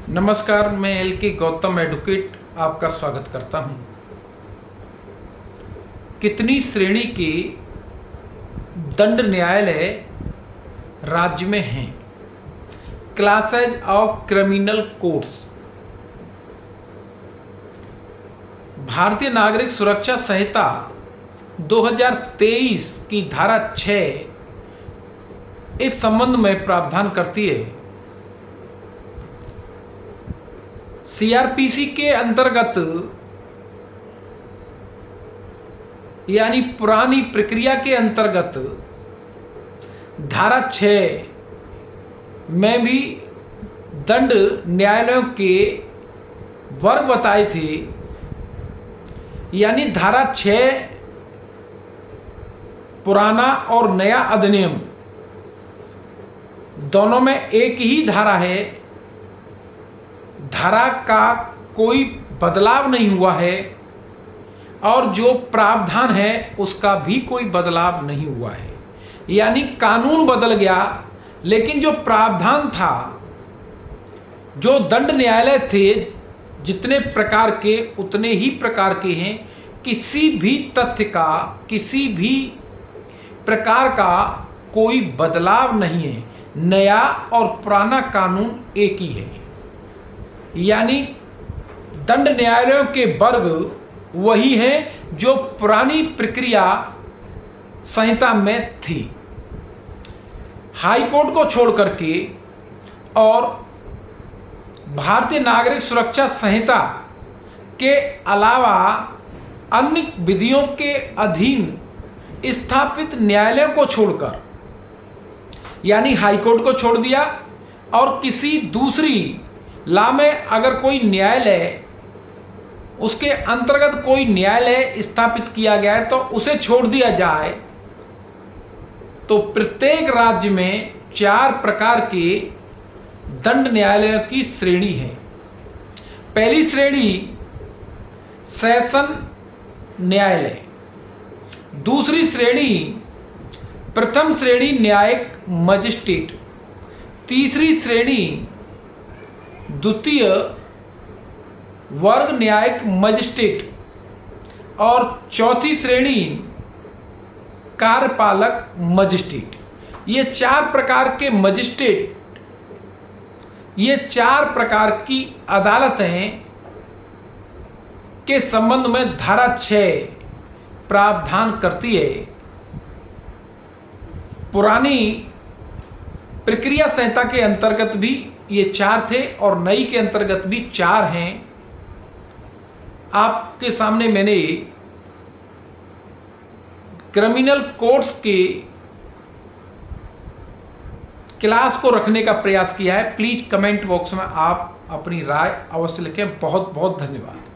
नमस्कार, मैं LK. Gautam advocate आपका स्वागत करता हूं। कितनी श्रेणी के दंड न्यायालय राज्य में हैं? Classes of criminal courts. भारतीय नागरिक सुरक्षा संहिता 2023 की धारा 6 इस संबंध में प्रावधान करती है। सीआरपीसी के अंतर्गत यानी पुरानी प्रक्रिया के अंतर्गत धारा 6 में भी दंड न्यायालयों के वर्ग बताए थे। यानी धारा 6 पुराना और नया अधिनियम दोनों में एक ही धारा है। धारा का कोई बदलाव नहीं हुआ है और जो प्रावधान है उसका भी कोई बदलाव नहीं हुआ है। यानी कानून बदल गया, लेकिन जो प्रावधान था, जो दंड न्यायालय थे, जितने प्रकार के उतने ही प्रकार के हैं। किसी भी तथ्य का, किसी भी प्रकार का कोई बदलाव नहीं है। नया और पुराना कानून एक ही है। यानी दंड न्यायालयों के वर्ग वही हैं जो पुरानी प्रक्रिया संहिता में थी। हाई कोर्ट को छोड़ करके और भारतीय नागरिक सुरक्षा संहिता के अलावा अन्य विधियों के अधीन स्थापित न्यायालयों को छोड़कर, यानी हाई कोर्ट को छोड़ दिया और किसी दूसरी ला में अगर कोई न्यायालय, उसके अंतर्गत कोई न्यायालय स्थापित किया गया है तो उसे छोड़ दिया जाए, तो प्रत्येक राज्य में 4 प्रकार के दंड न्यायालयों की श्रेणी है। पहली श्रेणी सेशन न्यायालय, दूसरी श्रेणी प्रथम श्रेणी न्यायिक मजिस्ट्रेट, तीसरी श्रेणी द्वितीय वर्ग न्यायिक मजिस्ट्रेट और चौथी श्रेणी कार्यपालक मजिस्ट्रेट। ये 4 प्रकार के मजिस्ट्रेट, ये 4 प्रकार की अदालतें के संबंध में धारा 6 प्रावधान करती है। पुरानी प्रक्रिया संहिता के अंतर्गत भी ये 4 थे और नई के अंतर्गत भी 4 हैं। आपके सामने मैंने क्रिमिनल कोर्ट्स के क्लास को रखने का प्रयास किया है। प्लीज कमेंट बॉक्स में आप अपनी राय अवश्य लिखें। बहुत बहुत धन्यवाद।